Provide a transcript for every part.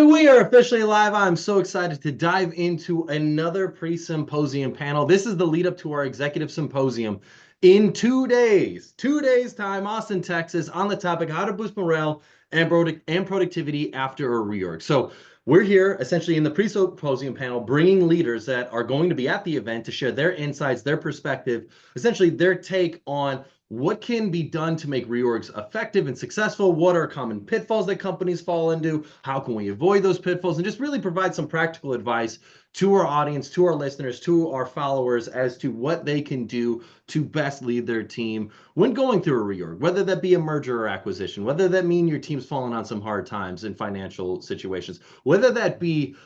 And we are officially live. I'm so excited to dive into another pre-symposium panel. This is the lead up to our executive symposium in 2 days. 2 days time, Austin, Texas, on the topic how to boost morale and productivity after a reorg. So we're here essentially in the pre-symposium panel, bringing leaders that are going to be at the event to share their insights, their perspective, essentially their take on what can be done to make reorgs effective and successful? What are common pitfalls that companies fall into? How can we avoid those pitfalls? And just really provide some practical advice to our audience, to our listeners, to our followers as to what they can do to best lead their team when going through a reorg, whether that be a merger or acquisition, whether that mean your team's fallen on some hard times in financial situations, whether that be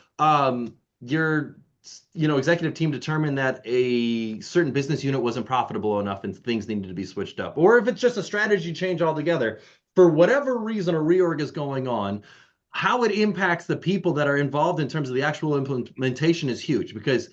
your executive team determined that a certain business unit wasn't profitable enough and things needed to be switched up, or if it's just a strategy change altogether, for whatever reason a reorg is going on, how it impacts the people that are involved in terms of the actual implementation is huge, because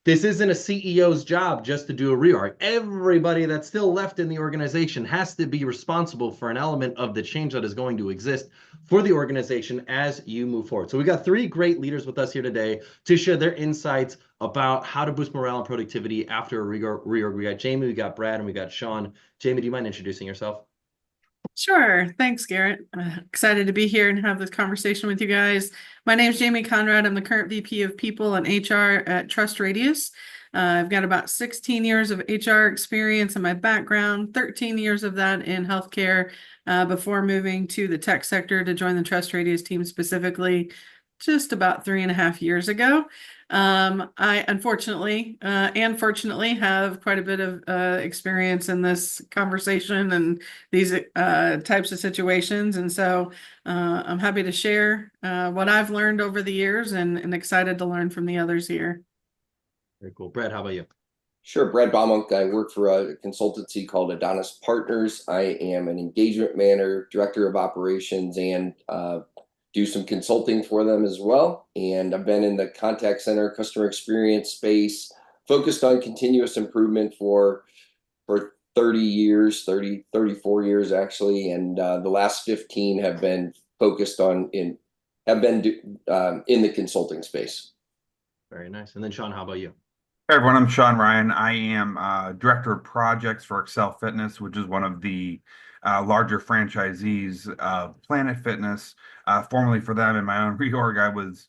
this isn't a CEO's job just to do a reorg. Everybody that's still left in the organization has to be responsible for an element of the change that is going to exist for the organization as you move forward. So we got three great leaders with us here today to share their insights about how to boost morale and productivity after a reorg. We got Jamy, we got Brad, and we got Sean. Jamy, do you mind introducing yourself? Sure. Thanks, Garrett. Excited to be here and have this conversation with you guys. My name is Jamy Conrad. I'm the current VP of People and HR at Trust Radius. I've got about 16 years of HR experience in my background, 13 years of that in healthcare before moving to the tech sector to join the Trust Radius team specifically just about 3.5 years ago. I unfortunately and fortunately have quite a bit of experience in this conversation and these types of situations. And so I'm happy to share what I've learned over the years and excited to learn from the others here. Very cool. Brad, how about you? Sure, Brad Baumunk. I work for a consultancy called Adonis Partners. I am an engagement manager, director of operations, and do some consulting for them as well. And I've been in the contact center, customer experience space, focused on continuous improvement for 30 years, 34 years actually. And the last 15 have been focused on in the consulting space. Very nice. And then Sean, how about you? Hey everyone, I'm Sean Ryan. I am Director of Projects for Excel Fitness, which is one of the larger franchisees of Planet Fitness. Formerly for them in my own reorg, I was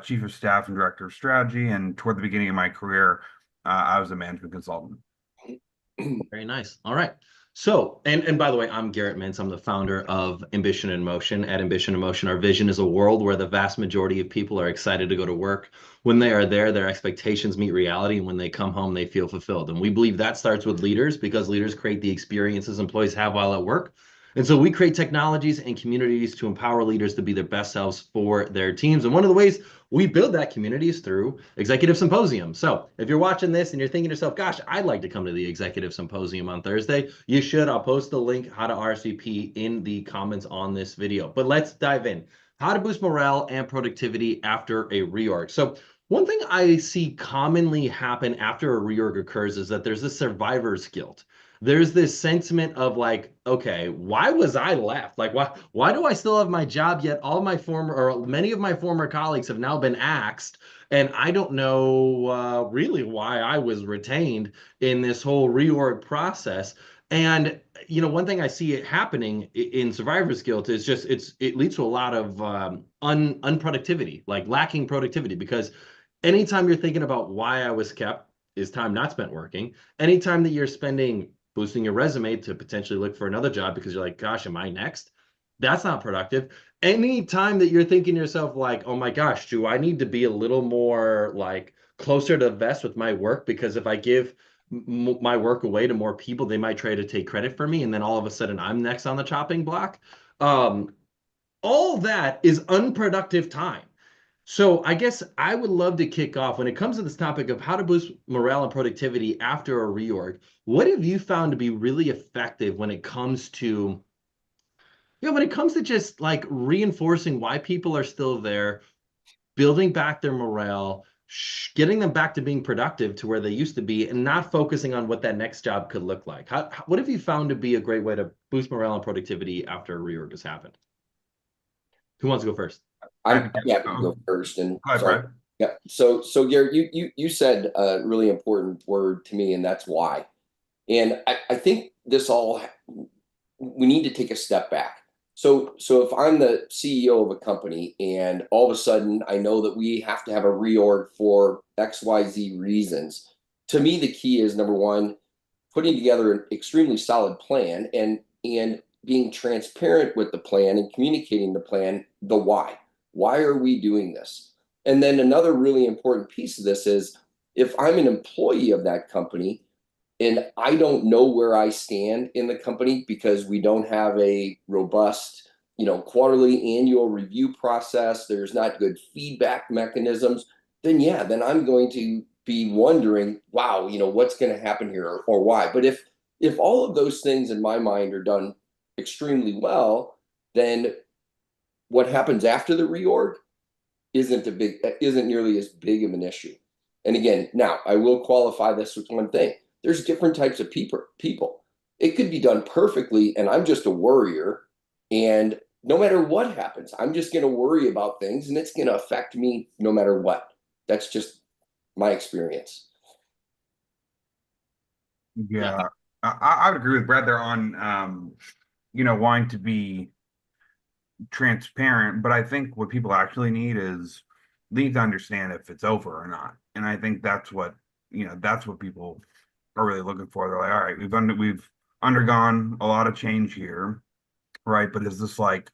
Chief of Staff and Director of Strategy, and toward the beginning of my career, I was a management consultant. Very nice. All right. So, and by the way, I'm Garrett Mintz. I'm the founder of Ambition in Motion. At Ambition in Motion, our vision is a world where the vast majority of people are excited to go to work. When they are there, their expectations meet reality, and when they come home, they feel fulfilled. And we believe that starts with leaders, because leaders create the experiences employees have while at work. And so we create technologies and communities to empower leaders to be their best selves for their teams. And one of the ways we build that community is through Executive Symposium. So if you're watching this and you're thinking to yourself, gosh, I'd like to come to the Executive Symposium on Thursday, you should. I'll post the link, how to RSVP, in the comments on this video. But let's dive in. How to boost morale and productivity after a reorg. So one thing I see commonly happen after a reorg occurs is that there's this survivor's guilt. There's this sentiment of like, okay, why was I left? Like, why do I still have my job yet? All my former, or many of my former colleagues have now been axed, and I don't know really why I was retained in this whole reorg process. And one thing I see it happening in survivor's guilt is just it leads to a lot of unproductivity, like lacking productivity, because anytime you're thinking about why I was kept is time not spent working. Anytime that you're spending boosting your resume to potentially look for another job because you're like, gosh, am I next? That's not productive. Any time that you're thinking to yourself like, oh my gosh, do I need to be a little more like closer to the vest with my work? Because if I give my work away to more people, they might try to take credit for me. And then all of a sudden I'm next on the chopping block. All that is unproductive time. So I guess I would love to kick off when it comes to this topic of how to boost morale and productivity after a reorg. What have you found to be really effective when it comes to, just like reinforcing why people are still there, building back their morale, getting them back to being productive to where they used to be, and not focusing on what that next job could look like? What have you found to be a great way to boost morale and productivity after a reorg has happened? Who wants to go first? I'm happy to go first. And Go ahead, sorry. Brad. Yeah. So Gary, you said a really important word to me, and that's why. And I think we need to take a step back. So if I'm the CEO of a company and all of a sudden I know that we have to have a reorg for XYZ reasons, to me the key is, number one, putting together an extremely solid plan and being transparent with the plan and communicating the plan, the why. Why are we doing this? And then another really important piece of this is, if I'm an employee of that company and I don't know where I stand in the company because we don't have a robust, quarterly annual review process, there's not good feedback mechanisms, then I'm going to be wondering, wow, what's going to happen here, or why. But if all of those things in my mind are done extremely well, then what happens after the reorg isn't nearly as big of an issue. And again, now I will qualify this with one thing. There's different types of people. It could be done perfectly, and I'm just a worrier. And no matter what happens, I'm just going to worry about things, and it's going to affect me no matter what. That's just my experience. Yeah, I would agree with Brad there on, wanting to be transparent, but I think what people actually need to understand if it's over or not. And I think that's what people are really looking for. They're like, all right, we've undergone a lot of change here, right? But is this like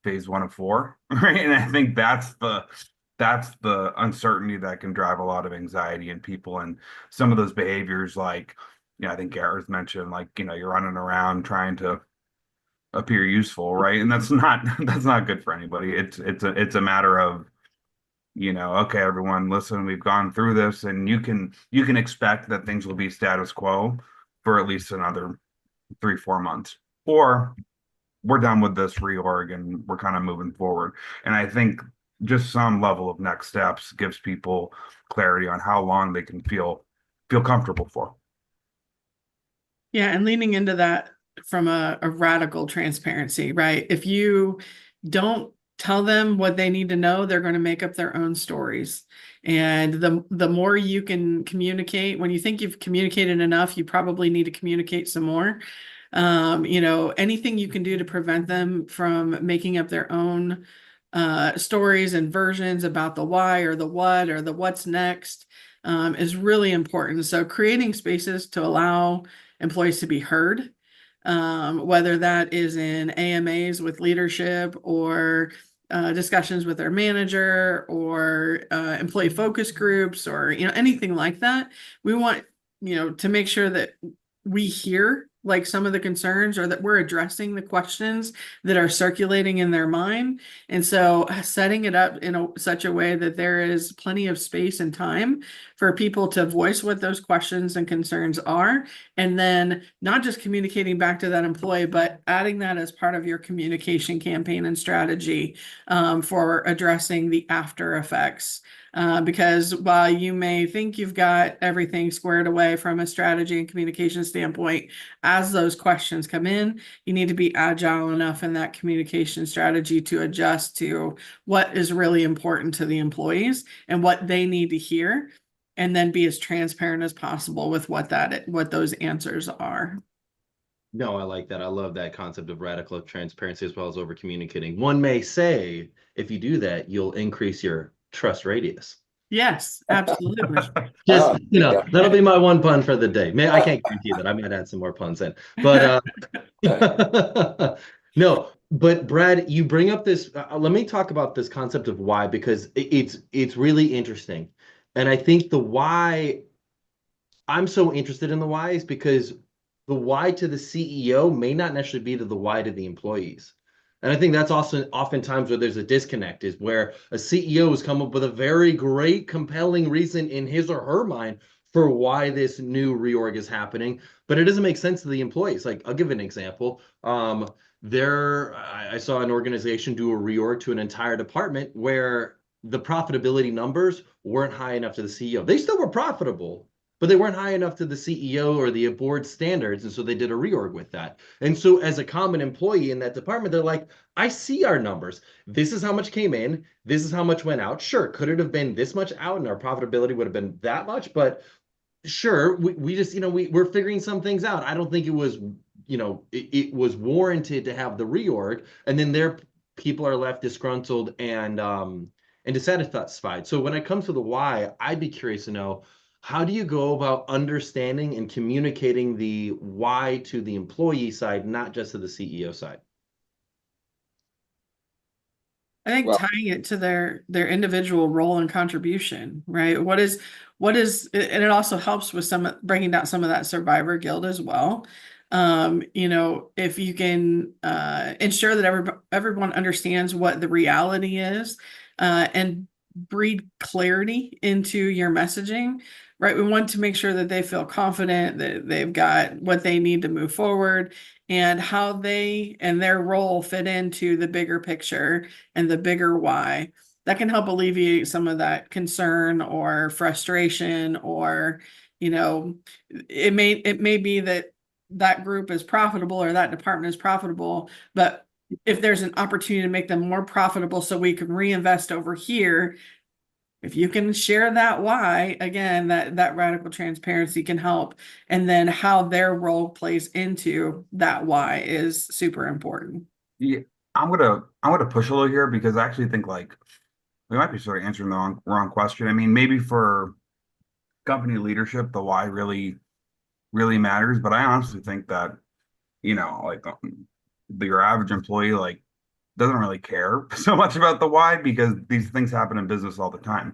phase 1 of 4? Right? And I think that's the uncertainty that can drive a lot of anxiety in people, and some of those behaviors, like, I think Gareth mentioned, like, you're running around trying to appear useful, right? And that's not good for anybody. It's a matter of, okay, everyone, listen, we've gone through this, and you can expect that things will be status quo for at least another 3-4 months, or we're done with this reorg and we're kind of moving forward. And I think just some level of next steps gives people clarity on how long they can feel comfortable for. Yeah, and leaning into that from a radical transparency, right? If you don't tell them what they need to know, they're going to make up their own stories. And the more you can communicate, when you think you've communicated enough, you probably need to communicate some more. Anything you can do to prevent them from making up their own stories and versions about the why or the what or the what's next is really important. So creating spaces to allow employees to be heard, whether that is in AMAs with leadership, or discussions with their manager, or employee focus groups, or anything like that. We want to make sure that we hear like some of the concerns, or that we're addressing the questions that are circulating in their mind. And so setting it up in such a way that there is plenty of space and time for people to voice what those questions and concerns are. And then not just communicating back to that employee, but adding that as part of your communication campaign and strategy for addressing the after effects. Because while you may think you've got everything squared away from a strategy and communication standpoint, as those questions come in, you need to be agile enough in that communication strategy to adjust to what is really important to the employees and what they need to hear, and then be as transparent as possible with what those answers are. No, I like that. I love that concept of radical transparency as well as over communicating. One may say, if you do that, you'll increase your trust radius. Yes, absolutely. Just, Yeah. that'll be my one pun for the day. I can't guarantee that. I might add some more puns in. But no, but Brad, you bring up this. Let me talk about this concept of why, because it's really interesting. And I think the why, I'm so interested in the why, is because the why to the CEO may not necessarily be to the why to the employees. And I think that's also oftentimes where there's a disconnect, is where a CEO has come up with a very great, compelling reason in his or her mind for why this new reorg is happening, but it doesn't make sense to the employees. Like, I'll give an example. I saw an organization do a reorg to an entire department where the profitability numbers weren't high enough to the CEO. They still were profitable, but they weren't high enough to the CEO or the board standards. And so they did a reorg with that. And so as a common employee in that department, they're like, I see our numbers. This is how much came in. This is how much went out. Sure, could it have been this much out and our profitability would have been that much? But sure, we just, we're figuring some things out. I don't think it was, it was warranted to have the reorg. And then their people are left disgruntled and dissatisfied. So when it comes to the why, I'd be curious to know, how do you go about understanding and communicating the why to the employee side, not just to the CEO side? I think Well, tying it to their individual role and contribution, right? What is, and it also helps with bringing down some of that survivor guilt as well. If you can ensure that everyone understands what the reality is, and breed clarity into your messaging, right? We want to make sure that they feel confident that they've got what they need to move forward, and how they and their role fit into the bigger picture and the bigger why. That can help alleviate some of that concern or frustration, or, it may be that group is profitable or that department is profitable, but if there's an opportunity to make them more profitable so we can reinvest over here, if you can share that why, again, that radical transparency can help. And then how their role plays into that why is super important. Yeah, I'm gonna push a little here because I actually think like we might be sort of answering the wrong question. I mean, maybe for company leadership, the why really matters, but I honestly think that, like your average employee like doesn't really care so much about the why because these things happen in business all the time.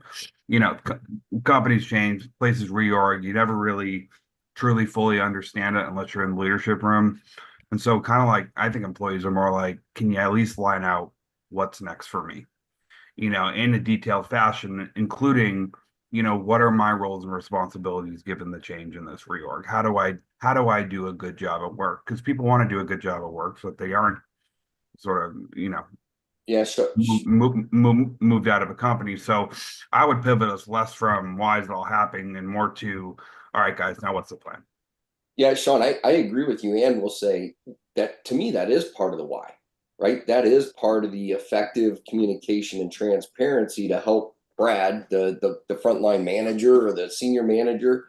Companies change, places reorg. You never really truly fully understand it unless you're in the leadership room. And so kind of like I think employees are more like, can you at least line out what's next for me? In a detailed fashion, including, what are my roles and responsibilities given the change in this reorg? How do I do a good job at work? Because people want to do a good job at work, so that they aren't sort of, yeah, sure. moved out of a company. So I would pivot us less from why is it all happening and more to, all right, guys, now what's the plan? Yeah, Sean, I agree with you, and will say that to me, that is part of the why, right? That is part of the effective communication and transparency to help Brad, the frontline manager or the senior manager,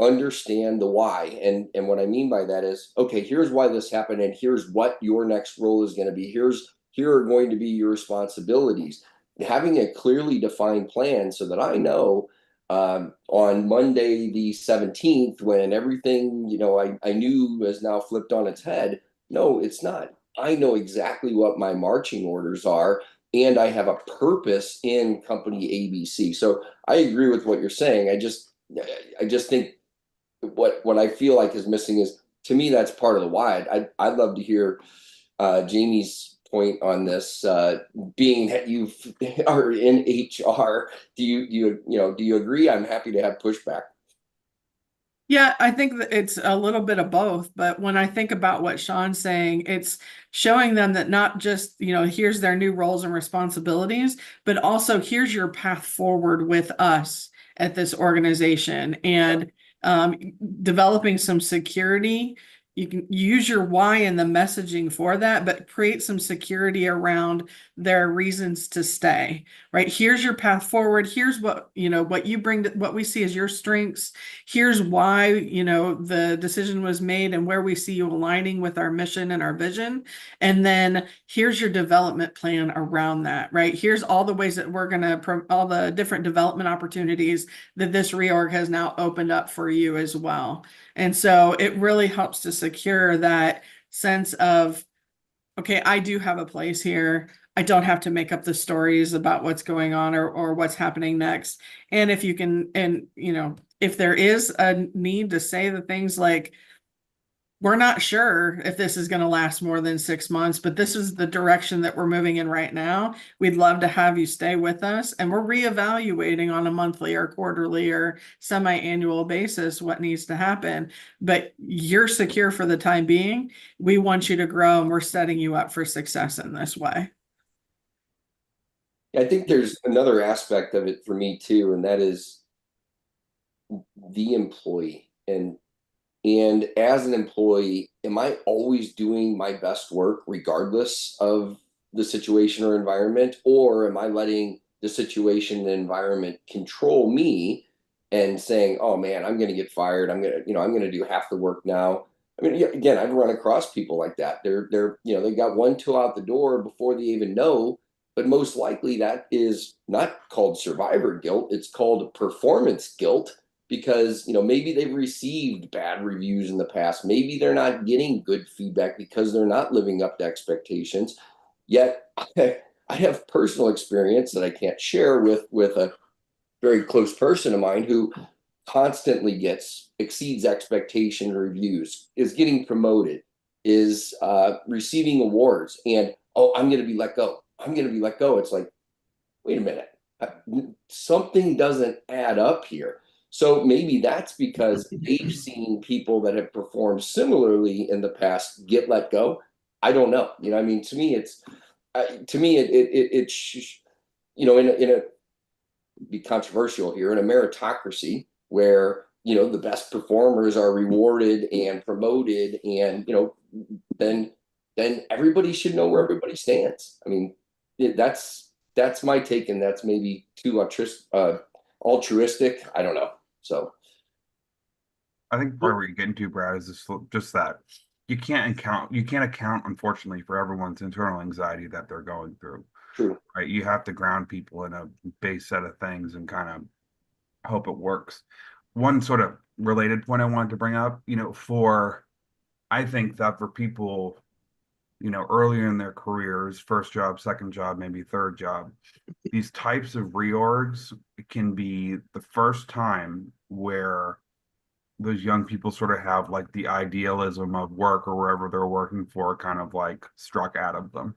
understand the why. And what I mean by that is, okay, here's why this happened, and here's what your next role is going to be. Here are going to be your responsibilities. Having a clearly defined plan so that I know on Monday the 17th, when everything I knew has now flipped on its head. No, it's not. I know exactly what my marching orders are, and I have a purpose in company ABC. So I agree with what you're saying. I just think what I feel like is missing is, to me, that's part of the why. I'd love to hear Jamie's point on this, being that you are in HR. Do you agree? I'm happy to have pushback. Yeah, I think that it's a little bit of both, but when I think about what Sean's saying, it's showing them that not just, here's their new roles and responsibilities, but also here's your path forward with us at this organization, and developing some security. You can use your why and the messaging for that, but create some security around their reasons to stay, right? Here's your path forward. Here's what you bring, what we see as your strengths. Here's why, the decision was made and where we see you aligning with our mission and our vision. And then here's your development plan around that, right? Here's all the ways that we're going to, all the different development opportunities that this reorg has now opened up for you as well. And so it really helps to secure that sense of, okay, I do have a place here. I don't have to make up the stories about what's going on or what's happening next. And if you can, and if there is a need to say the things like, we're not sure if this is going to last more than 6 months, but this is the direction that we're moving in right now. We'd love to have you stay with us. And we're reevaluating on a monthly or quarterly or semi-annual basis what needs to happen. But you're secure for the time being. We want you to grow, and we're setting you up for success in this way. I think there's another aspect of it for me too, and that is the employee. And as an employee, am I always doing my best work regardless of the situation or environment? Or am I letting the situation and environment control me and saying, oh man, I'm going to get fired. I'm going to do half the work now. I mean, again, I've run across people like that. They got one toe out the door before they even know, but most likely that is not called survivor guilt. It's called performance guilt, because maybe they've received bad reviews in the past. Maybe they're not getting good feedback because they're not living up to expectations. Yet I have personal experience that I can't share with a very close person of mine who constantly exceeds expectation reviews, is getting promoted, is receiving awards, and oh, I'm going to be let go. I'm going to be let go. It's like, wait a minute, something doesn't add up here. So maybe that's because they've seen people that have performed similarly in the past get let go. I don't know. I mean, to me, it's in a be controversial here, in a meritocracy where the best performers are rewarded and promoted, and then everybody should know where everybody stands. I mean, that's my take, and that's maybe too altruistic. I don't know. So I think part of where you're getting to, Brad, is just that you can't account, unfortunately, for everyone's internal anxiety that they're going through. true. Right? You have to ground people in a base set of things and kind of hope it works. One sort of related point I wanted to bring up, I think that for people, earlier in their careers, first job, second job, maybe third job, these types of reorgs can be the first time where those young people sort of have like the idealism of work or wherever they're working for kind of like struck out of them.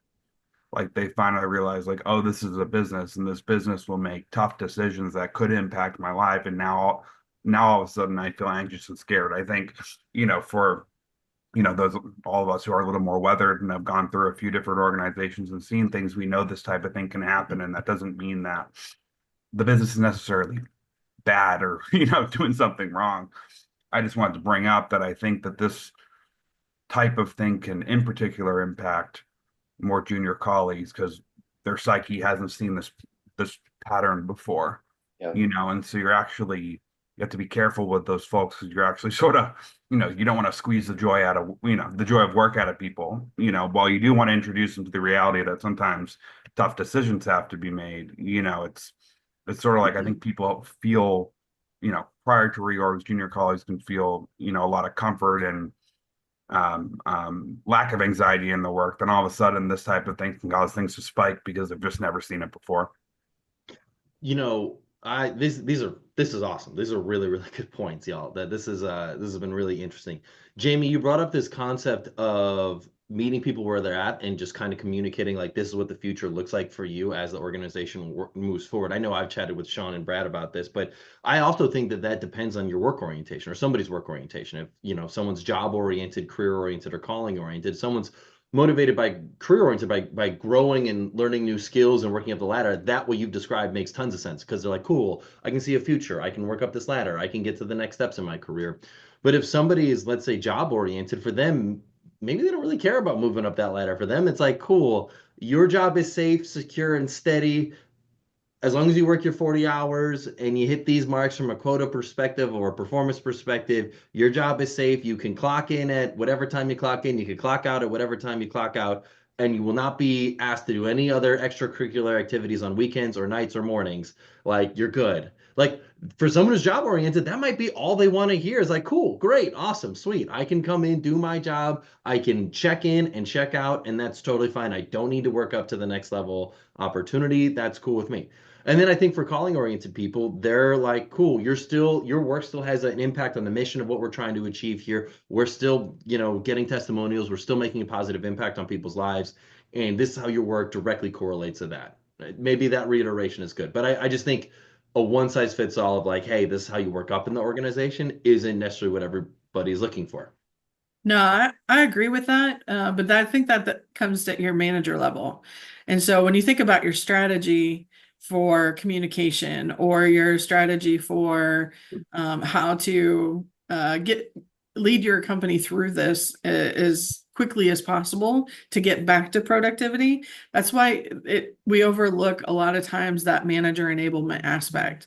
Like they finally realize like, oh, this is a business, and this business will make tough decisions that could impact my life. And now all of a sudden I feel anxious and scared. I think, for those all of us who are a little more weathered and have gone through a few different organizations and seen things, we know this type of thing can happen. And that doesn't mean that the business is necessarily bad or, doing something wrong. I just wanted to bring up that I think that this type of thing can in particular impact more junior colleagues because their psyche hasn't seen this pattern before. Yeah. And so you have to be careful with those folks because you're actually sort of, you don't want to squeeze the joy out of, the joy of work out of people, while you do want to introduce them to the reality that sometimes tough decisions have to be made. It's sort of like, I think people feel, prior to reorgs, junior colleagues can feel, a lot of comfort and lack of anxiety in the work. Then all of a sudden this type of thing can cause things to spike because they've just never seen it before. This is awesome. These are really, really good points, y'all. This has been really interesting. Jamy, you brought up this concept of meeting people where they're at and just kind of communicating like this is what the future looks like for you as the organization moves forward. I know I've chatted with Sean and Brad about this, but I also think that depends on your work orientation or somebody's work orientation. If someone's job oriented, career oriented, or calling oriented, someone's motivated by career oriented by growing and learning new skills and working up the ladder, that what you've described makes tons of sense because they're like, cool, I can see a future, I can work up this ladder, I can get to the next steps in my career. But if somebody is, let's say, job oriented, for them, maybe they don't really care about moving up that ladder. For them, it's like, cool, your job is safe, secure, and steady. As long as you work your 40 hours and you hit these marks from a quota perspective or a performance perspective, your job is safe. You can clock in at whatever time you clock in. You can clock out at whatever time you clock out, and you will not be asked to do any other extracurricular activities on weekends or nights or mornings. Like, you're good. Like, for someone who's job oriented, that might be all they want to hear is like, cool, great, awesome, sweet. I can come in, do my job. I can check in and check out, and that's totally fine. I don't need to work up to the next level opportunity. That's cool with me. And then I think for calling oriented people, they're like, cool, your work still has an impact on the mission of what we're trying to achieve here. We're still, getting testimonials. We're still making a positive impact on people's lives. And this is how your work directly correlates to that. Maybe that reiteration is good. But I just think a one size fits all of like, hey, this is how you work up in the organization isn't necessarily what everybody's looking for. No, I agree with that. But I think that comes at your manager level. And so when you think about your strategy, for communication or your strategy for how to lead your company through this as quickly as possible to get back to productivity. That's why we overlook a lot of times that manager enablement aspect.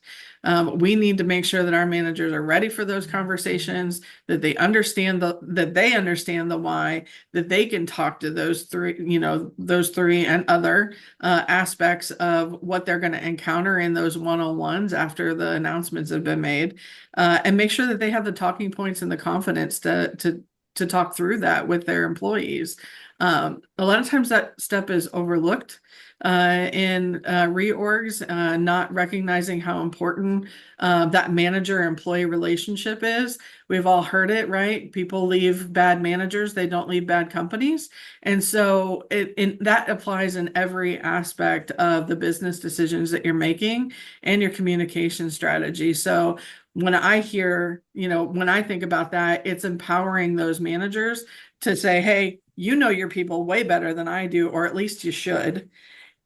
We need to make sure that our managers are ready for those conversations, that they understand the why, that they can talk to those three and other aspects of what they're going to encounter in those one-on-ones after the announcements have been made, and make sure that they have the talking points and the confidence to talk through that with their employees. A lot of times that step is overlooked in reorgs, not recognizing how important that manager-employee relationship is. We've all heard it, right? People leave bad managers, they don't leave bad companies. And so that applies in every aspect of the business decisions that you're making and your communication strategy. So when I think about that, it's empowering those managers to say, hey, you know your people way better than I do, or at least you should.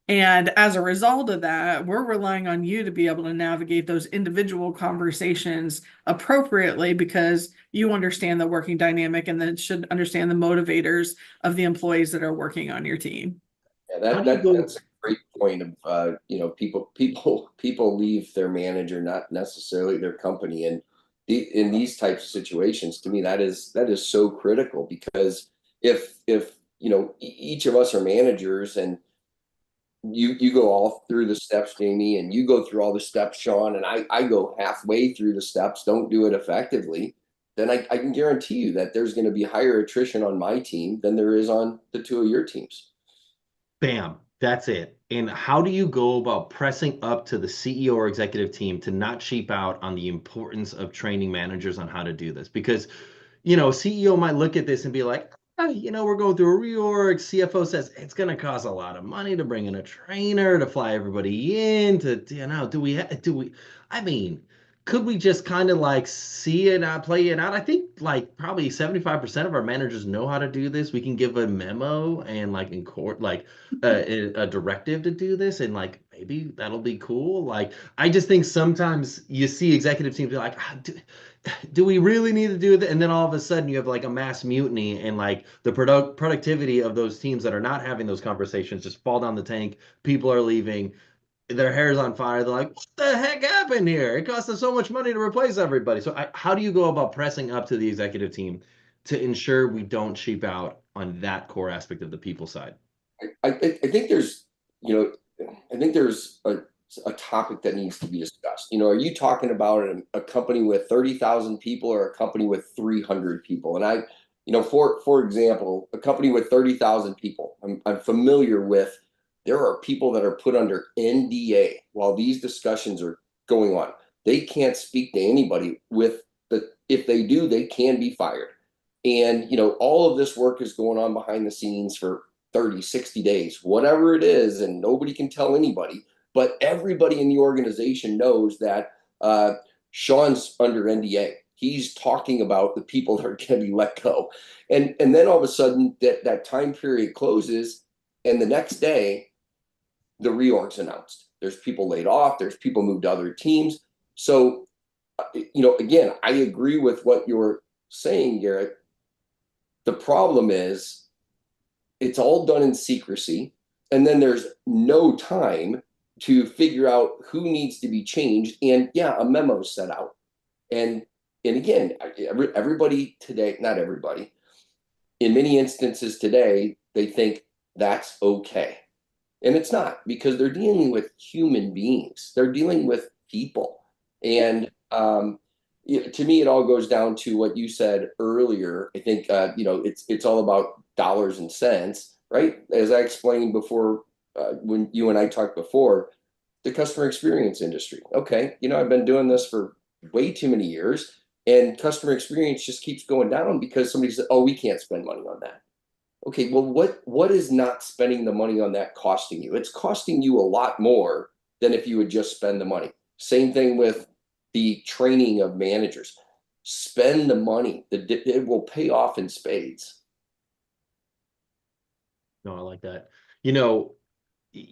And as a result of that, we're relying on you to be able to navigate those individual conversations appropriately because you understand the working dynamic and then should understand the motivators of the employees that are working on your team. Yeah, that's a great point of people leave their manager, not necessarily their company. And in these types of situations, to me, that is so critical, because if each of us are managers, and you go all through the steps, Jamy, and you go through all the steps, Sean, and I go halfway through the steps, don't do it effectively, then I can guarantee you that there's going to be higher attrition on my team than there is on the two of your teams. Bam, that's it. And how do you go about pressing up to the CEO or executive team to not cheap out on the importance of training managers on how to do this? Because, CEO might look at this and be like, we're going through a reorg. CFO says it's going to cost a lot of money to bring in a trainer, to fly everybody in, could we just kind of like see it out, play it out? I think like probably 75% of our managers know how to do this. We can give a memo and like in court, like a directive to do this, and like maybe that'll be cool. Like I just think sometimes you see executive teams be like, do we really need to do that? And then all of a sudden you have like a mass mutiny, and like the productivity of those teams that are not having those conversations just fall down the tank. People are leaving. Their hair's on fire. They're like, what the heck happened here? It cost us so much money to replace everybody. So how do you go about pressing up to the executive team to ensure we don't cheap out on that core aspect of the people side? I think there's, a topic that needs to be discussed. Are you talking about a company with 30,000 people or a company with 300 people? And for example, a company with 30,000 people, I'm familiar with. There are people that are put under NDA while these discussions are going on. They can't speak to anybody if they do, they can be fired. And, all of this work is going on behind the scenes for 30, 60 days, whatever it is, and nobody can tell anybody. But everybody in the organization knows that Sean's under NDA. He's talking about the people that are going to be let go. And then all of a sudden that time period closes, and the next day, the reorg's announced. There's people laid off. There's people moved to other teams. So, again, I agree with what you're saying, Garrett. The problem is it's all done in secrecy, and then there's no time to figure out who needs to be changed. And yeah, a memo set out. And again, everybody today, not everybody, in many instances today, they think that's okay. And it's not, because they're dealing with human beings. They're dealing with people. And to me, it all goes down to what you said earlier. I think, it's all about dollars and cents, right? As I explained before, when you and I talked before, the customer experience industry. Okay, I've been doing this for way too many years, and customer experience just keeps going down because somebody said, oh, we can't spend money on that. Okay, well, what is not spending the money on that costing you? It's costing you a lot more than if you would just spend the money. Same thing with the training of managers. Spend the money. It will pay off in spades. No, I like that.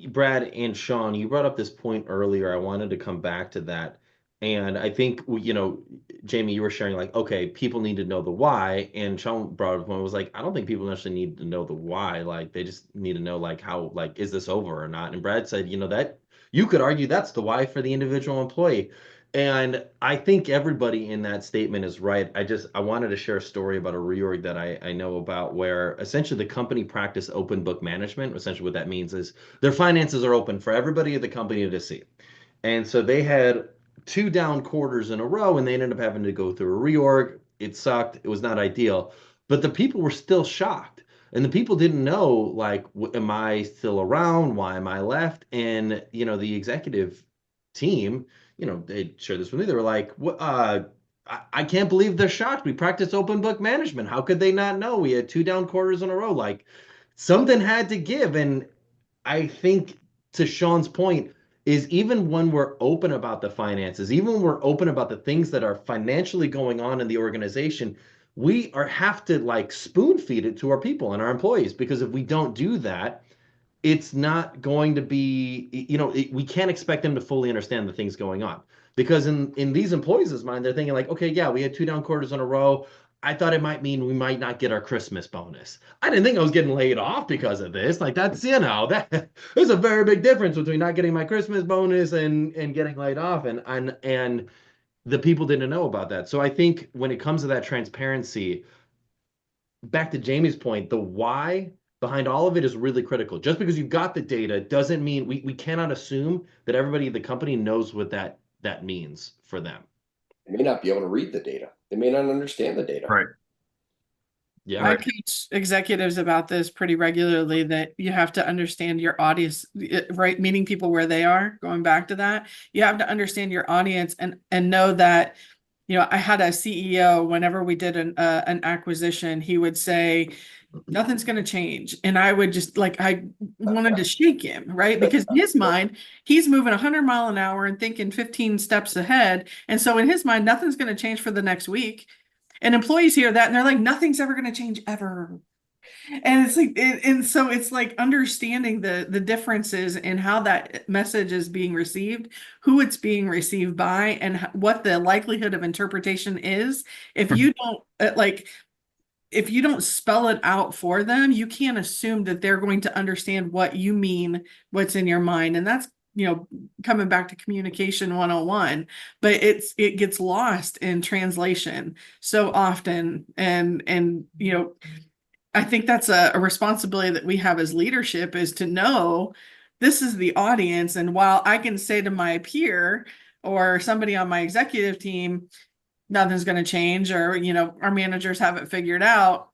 Brad and Sean, you brought up this point earlier. I wanted to come back to that. And I think, Jamy, you were sharing like, okay, people need to know the why. And Sean brought up a point, was like, I don't think people actually need to know the why. Like, they just need to know, like, how, like, is this over or not? And Brad said, that you could argue that's the why for the individual employee. And I think everybody in that statement is right. I wanted to share a story about a reorg that I know about, where essentially the company practiced open book management. Essentially what that means is their finances are open for everybody at the company to see. And so they had two down quarters in a row, and they ended up having to go through a reorg. It sucked. It was not ideal. But the people were still shocked. And the people didn't know, like, am I still around? Why am I left? And, the executive team, they shared this with me. They were like, what, I can't believe they're shocked. We practice open book management. How could they not know? We had two down quarters in a row. Like, something had to give. And I think, to Sean's point, is even when we're open about the finances, even when we're open about the things that are financially going on in the organization, we have to like spoon feed it to our people and our employees, because if we don't do that, it's not going to be, we can't expect them to fully understand the things going on, because in these employees' mind, they're thinking like, okay, yeah, we had two down quarters in a row. I thought it might mean we might not get our Christmas bonus. I didn't think I was getting laid off because of this. Like, that's, that there's a very big difference between not getting my Christmas bonus and getting laid off. And the people didn't know about that. So I think when it comes to that transparency, back to Jamie's point, the why behind all of it is really critical. Just because you've got the data doesn't mean we cannot assume that everybody in the company knows what that means for them. They may not be able to read the data. They may not understand the data. Right. Yeah. I coach executives about this pretty regularly, that you have to understand your audience, right? Meeting people where they are, going back to that. You have to understand your audience and know that, I had a CEO, whenever we did an acquisition, he would say, nothing's going to change. And I would just I wanted to shake him, right? Because in his mind, he's moving 100 mile an hour and thinking 15 steps ahead. And so in his mind, nothing's going to change for the next week. And employees hear that and they're like, nothing's ever going to change ever. And it's like, and so it's like understanding the differences in how that message is being received, who it's being received by, and what the likelihood of interpretation is. If you don't if you don't spell it out for them, you can't assume that they're going to understand what you mean, what's in your mind. And that's, coming back to communication 101, but it gets lost in translation so often. And I think that's a responsibility that we have as leadership, is to know this is the audience. And while I can say to my peer or somebody on my executive team, nothing's going to change, or, our managers have it figured out,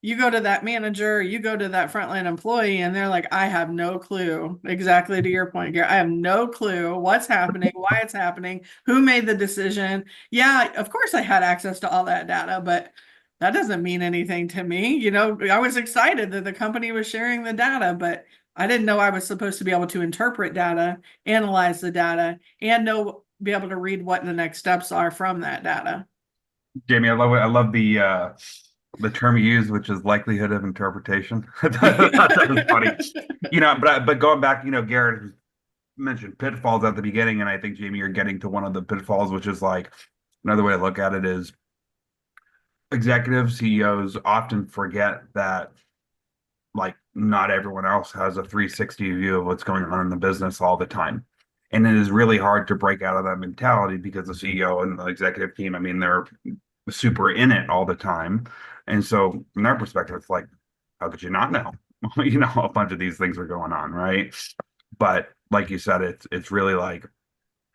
you go to that manager, you go to that frontline employee, and they're like, I have no clue. Exactly to your point, Gary. I have no clue what's happening, why it's happening, who made the decision. Yeah, of course I had access to all that data, but that doesn't mean anything to me. I was excited that the company was sharing the data, but I didn't know I was supposed to be able to interpret data, analyze the data, and be able to read what the next steps are from that data. Jamie, I love it. I love the term you use, which is likelihood of interpretation. That was funny. But going back, Garrett mentioned pitfalls at the beginning, and I think, Jamie, you're getting to one of the pitfalls, which is like, another way to look at it is, executive CEOs often forget that, like, not everyone else has a 360 view of what's going on in the business all the time. And it is really hard to break out of that mentality, because the CEO and the executive team, I mean, they're super in it all the time. And so from their perspective, it's like, how could you not know? A bunch of these things are going on, right? But like you said, it's really like,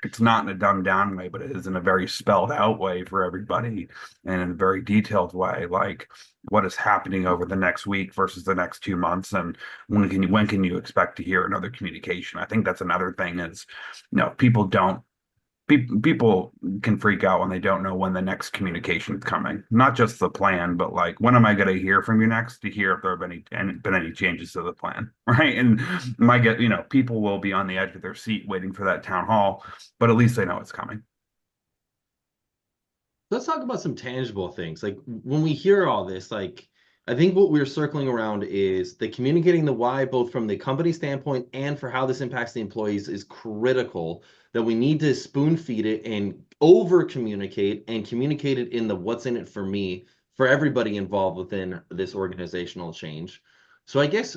it's not in a dumbed down way, but it is in a very spelled out way for everybody, and in a very detailed way, like what is happening over the next week versus the next 2 months, and when can you expect to hear another communication. I think that's another thing is, people can freak out when they don't know when the next communication is coming. Not just the plan, but like, when am I going to hear from you next, to hear if there have been any changes to the plan, right? And people will be on the edge of their seat waiting for that town hall, but at least they know it's coming. Let's talk about some tangible things. Like, when we hear all this, like, I think what we're circling around is the communicating the why, both from the company standpoint and for how this impacts the employees, is critical. That we need to spoon feed it and over communicate and communicate it in the what's in it for me for everybody involved within this organizational change. So I guess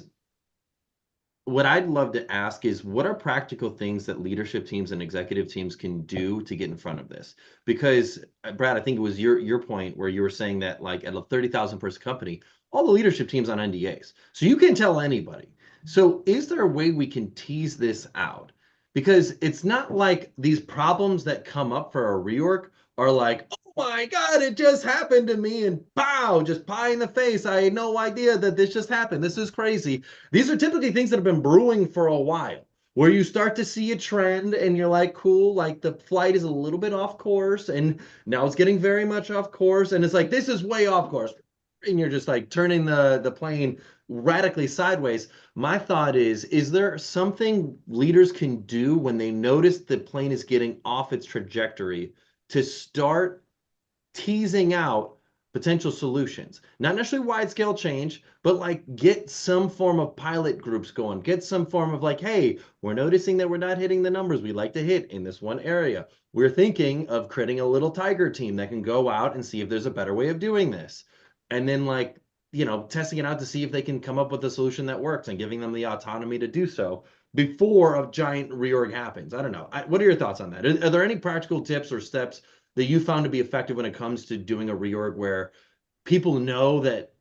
what I'd love to ask is what are practical things that leadership teams and executive teams can do to get in front of this? Because Brad, I think it was your point where you were saying that like at a 30,000 person company, all the leadership teams on NDAs. So you can tell anybody. So is there a way we can tease this out? Because it's not like these problems that come up for a reorg are like, oh my God, it just happened to me and pow, just pie in the face. I had no idea that this just happened. This is crazy. These are typically things that have been brewing for a while, where you start to see a trend and you're like, cool, like the flight is a little bit off course and now it's getting very much off course. And it's like, this is way off course. And you're just like turning the plane radically sideways. My thought is there something leaders can do when they notice the plane is getting off its trajectory to start teasing out potential solutions? Not necessarily wide scale change, but like get some form of pilot groups going, get some form of like, hey, we're noticing that we're not hitting the numbers we like to hit in this one area. We're thinking of creating a little tiger team that can go out and see if there's a better way of doing this. And then like, testing it out to see if they can come up with a solution that works and giving them the autonomy to do so before a giant reorg happens. I don't know. What are your thoughts on that? Are there any practical tips or steps that you found to be effective when it comes to doing a reorg where people know that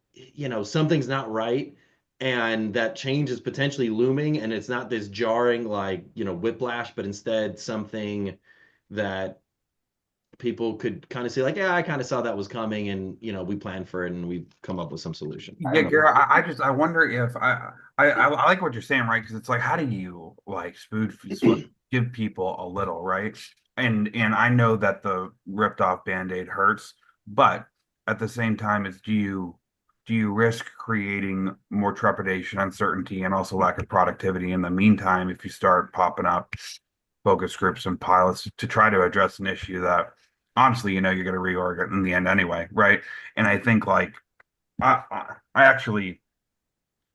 something's not right and that change is potentially looming and it's not this jarring like whiplash, but instead something that people could kind of say like, yeah, I kind of saw that was coming and we planned for it and we've come up with some solution. Yeah, Garrett, I wonder if I like what you're saying, right? Because it's like, how do you like give people a little, right? And I know that the ripped off Band-Aid hurts, but at the same time, it's do you risk creating more trepidation, uncertainty, and also lack of productivity in the meantime if you start popping up focus groups and pilots to try to address an issue that honestly, you're going to reorg it in the end anyway, right? And I think like I actually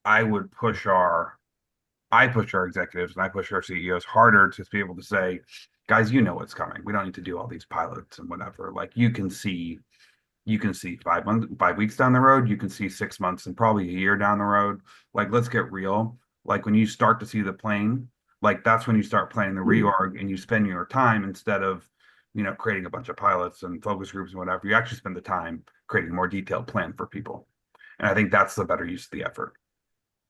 I would push our executives and I push our CEOs harder to be able to say, guys, you know what's coming. We don't need to do all these pilots and whatever. Like you can see 5 weeks down the road, you can see 6 months and probably a year down the road. Like let's get real. Like when you start to see the plane, like that's when you start planning the reorg and you spend your time instead of creating a bunch of pilots and focus groups and whatever. You actually spend the time creating a more detailed plan for people. And I think that's the better use of the effort.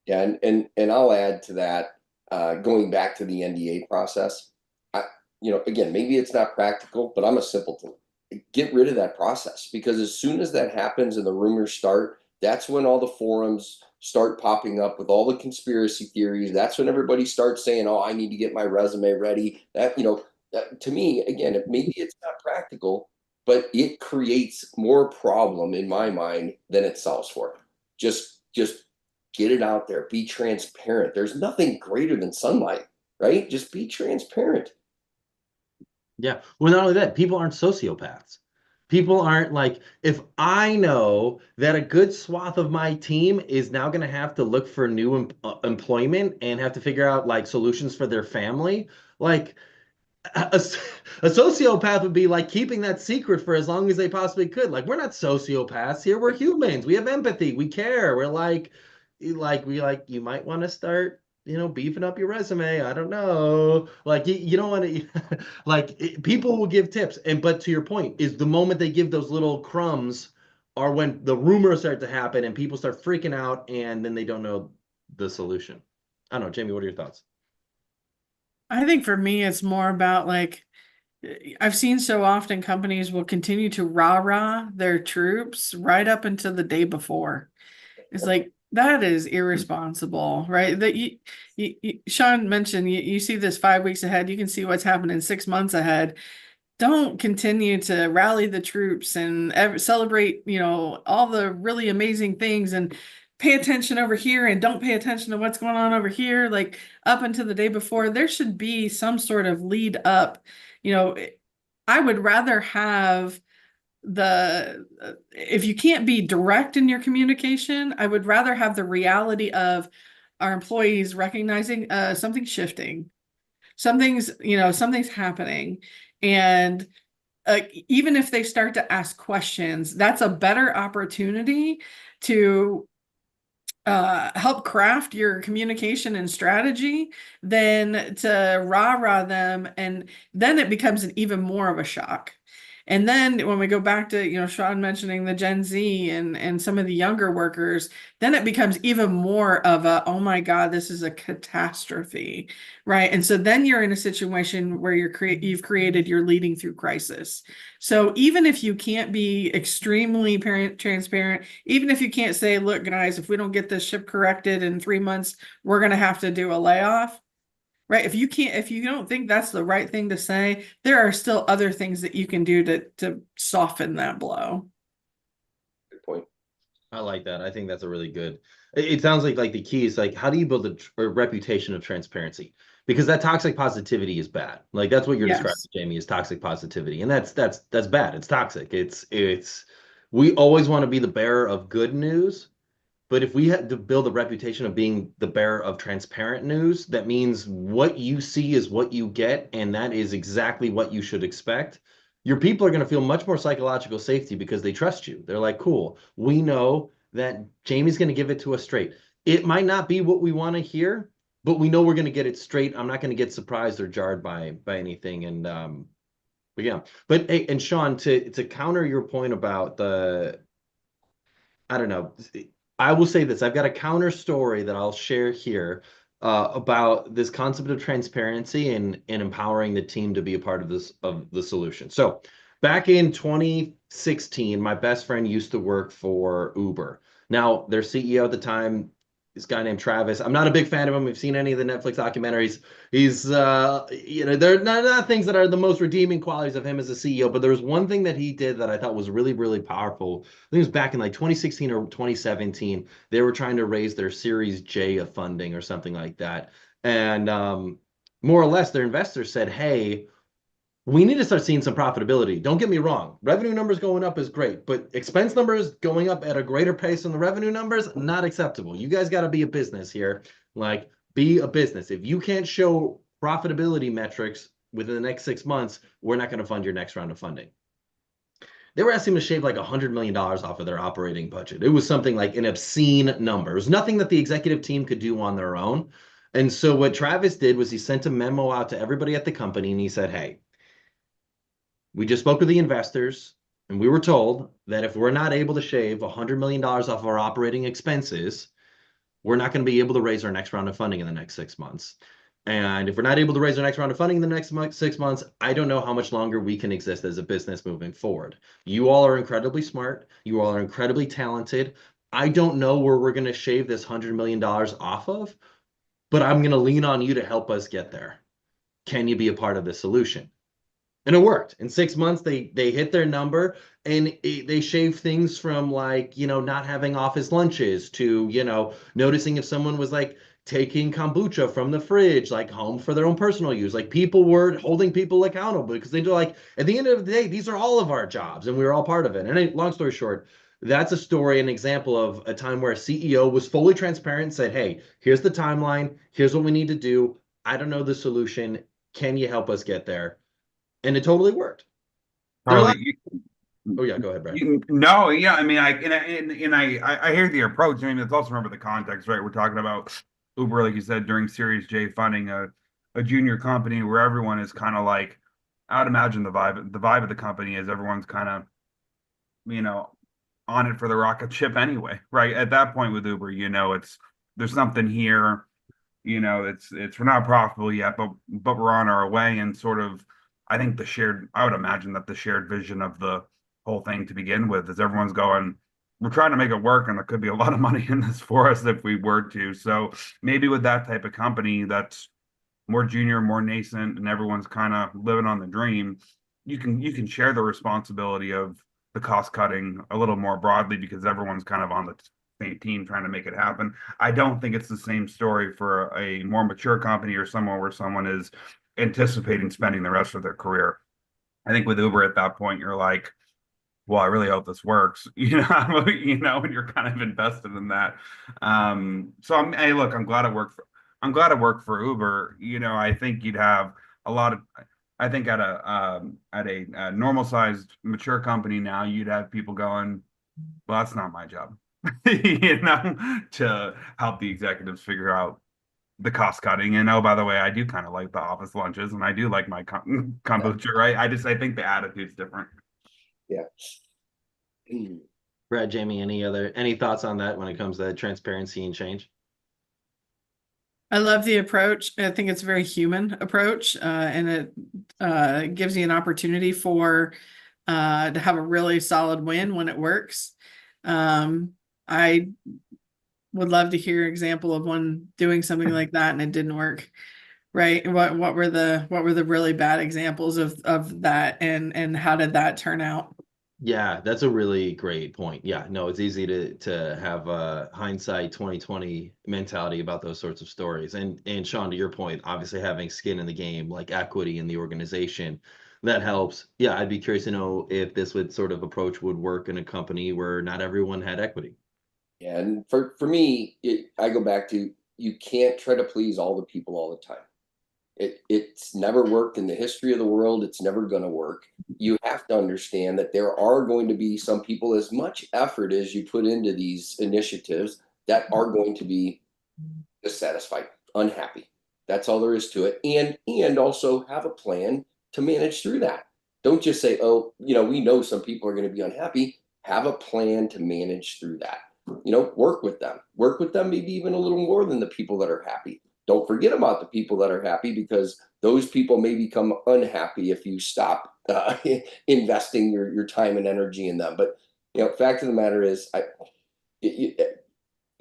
Yeah, and I'll add to that, going back to the NDA process. Again, maybe it's not practical, but I'm a simpleton. Get rid of that process, because as soon as that happens and the rumors start, that's when all the forums start popping up with all the conspiracy theories. That's when everybody starts saying, "Oh, I need to get my resume ready." That, to me, again, maybe it's not practical, but it creates more problem in my mind than it solves for. Just get it out there. Be transparent. There's nothing greater than sunlight, right? Just be transparent. Yeah. Well, not only that, people aren't sociopaths. People aren't like, if I know that a good swath of my team is now going to have to look for new employment and have to figure out like solutions for their family, like a sociopath would be like keeping that secret for as long as they possibly could. Like, we're not sociopaths here. We're humans. We have empathy. We care. We're like, you might want to start beefing up your resume. I don't know. Like you don't want to people will give tips. But to your point is the moment they give those little crumbs are when the rumors start to happen and people start freaking out and then they don't know the solution. I don't know, Jamie, what are your thoughts? I think for me, it's more about like, I've seen so often companies will continue to rah-rah their troops right up until the day before. It's like, that is irresponsible, right? That Sean mentioned, you see this 5 weeks ahead, you can see what's happening 6 months ahead. Don't continue to rally the troops and celebrate, all the really amazing things and pay attention over here and don't pay attention to what's going on over here. Like up until the day before, there should be some sort of lead up. I would rather have if you can't be direct in your communication, I would rather have the reality of our employees recognizing something's shifting, something's happening, and even if they start to ask questions, that's a better opportunity to help craft your communication and strategy than to rah-rah them, and then it becomes an even more of a shock. And then when we go back to, Sean mentioning the Gen Z and some of the younger workers, then it becomes even more of a, oh my God, this is a catastrophe, right? And so then you're in a situation where you've created, you're leading through crisis. So even if you can't be extremely transparent, even if you can't say, look, guys, if we don't get this ship corrected in 3 months, we're going to have to do a layoff. Right. If you don't think that's the right thing to say, there are still other things that you can do to soften that blow. Good point. I like that. I think that's a really good. It sounds like the key is like, how do you build a reputation of transparency? Because that toxic positivity is bad. Like that's what you're describing, Yes. Jamie, is toxic positivity, and that's bad. It's toxic. It's we always want to be the bearer of good news, but if we had to build a reputation of being the bearer of transparent news, that means what you see is what you get, and that is exactly what you should expect. Your people are going to feel much more psychological safety because they trust you. They're like, cool, we know that Jamie's going to give it to us straight. It might not be what we want to hear, but we know we're going to get it straight. I'm not going to get surprised or jarred by anything. And but yeah, but hey, and Sean, to counter your point about I don't know. I will say this. I've got a counter story that I'll share here about this concept of transparency and empowering the team to be a part of the solution. So back in 2016, my best friend used to work for Uber. Now, their CEO at the time, this guy named Travis. I'm not a big fan of him. We've seen any of the Netflix documentaries. He's they're not things that are the most redeeming qualities of him as a CEO, but there was one thing that he did that I thought was really, really powerful. I think it was back in like 2016 or 2017. They were trying to raise their Series J of funding or something like that. And more or less, their investors said, hey, we need to start seeing some profitability. Don't get me wrong. Revenue numbers going up is great, but expense numbers going up at a greater pace than the revenue numbers, not acceptable. You guys got to be a business here. Like, be a business. If you can't show profitability metrics within the next 6 months, we're not going to fund your next round of funding. They were asking to shave like $100 million off of their operating budget. It was something like an obscene number. It was nothing that the executive team could do on their own. And so what Travis did was he sent a memo out to everybody at the company and he said, hey, we just spoke with the investors, and we were told that if we're not able to shave $100 million off of our operating expenses, we're not going to be able to raise our next round of funding in the next 6 months. And if we're not able to raise our next round of funding in the next 6 months, I don't know how much longer we can exist as a business moving forward. You all are incredibly smart. You all are incredibly talented. I don't know where we're going to shave this $100 million off of, but I'm going to lean on you to help us get there. Can you be a part of the solution? And it worked. In 6 months, they hit their number, and they shaved things from like, not having office lunches to, noticing if someone was like taking kombucha from the fridge, like home for their own personal use. Like people were holding people accountable because they're like, at the end of the day, these are all of our jobs and we were all part of it. And long story short, that's a story, an example of a time where a CEO was fully transparent and said, hey, here's the timeline. Here's what we need to do. I don't know the solution. Can you help us get there? And it totally worked. Totally. Oh yeah, go ahead, Brad. No, yeah, I mean, I hear the approach. I mean, let's also remember the context, right? We're talking about Uber, like you said, during Series J funding, a junior company where everyone is kind of like, I would imagine the vibe of the company is everyone's kind of, on it for the rocket ship anyway, right? At that point with Uber, there's something here, we're not profitable yet, but we're on our way, and sort of, I would imagine that the shared vision of the whole thing to begin with is everyone's going, we're trying to make it work, and there could be a lot of money in this for us if we were to. So maybe with that type of company that's more junior, more nascent, and everyone's kind of living on the dream, you can share the responsibility of the cost cutting a little more broadly because everyone's kind of on the same team trying to make it happen. I don't think it's the same story for a more mature company or somewhere where someone is anticipating spending the rest of their career. I think with Uber at that point, you're like, well, I really hope this works. When you're kind of invested in that. Hey, look, I'm glad I work for Uber. I think you'd have a lot of, I think at a normal sized mature company now, you'd have people going, well, that's not my job, to help the executives figure out the cost cutting. And oh, by the way, I do kind of like the office lunches, and I do like my kombucha, right? I think the attitude's different. Yeah. Brad, Jamie, any thoughts on that when it comes to transparency and change? I love the approach. I think it's a very human approach, and it gives you an opportunity to have a really solid win when it works. I would love to hear an example of one doing something like that and it didn't work. Right? What were the really bad examples of that, and how did that turn out? Yeah, that's a really great point. Yeah, no, it's easy to have a hindsight 2020 mentality about those sorts of stories. And Sean, to your point, obviously having skin in the game, like equity in the organization, that helps. Yeah, I'd be curious to know if this would sort of approach would work in a company where not everyone had equity. Yeah, and for me, I go back to, you can't try to please all the people all the time. It's never worked in the history of the world. It's never going to work. You have to understand that there are going to be some people, as much effort as you put into these initiatives, that are going to be dissatisfied, unhappy. That's all there is to it. And also have a plan to manage through that. Don't just say, oh, we know some people are going to be unhappy. Have a plan to manage through that. Work with them. Work with them, maybe even a little more than the people that are happy. Don't forget about the people that are happy, because those people may become unhappy if you stop investing your time and energy in them. But fact of the matter is, it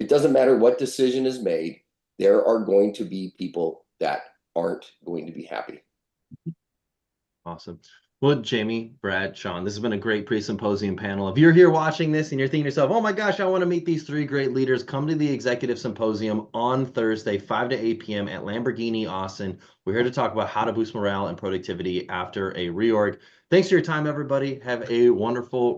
doesn't matter what decision is made. There are going to be people that aren't going to be happy. Awesome. Well, Jamie, Brad, Sean, this has been a great pre-symposium panel. If you're here watching this and you're thinking to yourself, oh my gosh, I want to meet these three great leaders, come to the Executive Symposium on Thursday, 5 to 8 p.m. at Lamborghini Austin. We're here to talk about how to boost morale and productivity after a reorg. Thanks for your time, everybody. Have a wonderful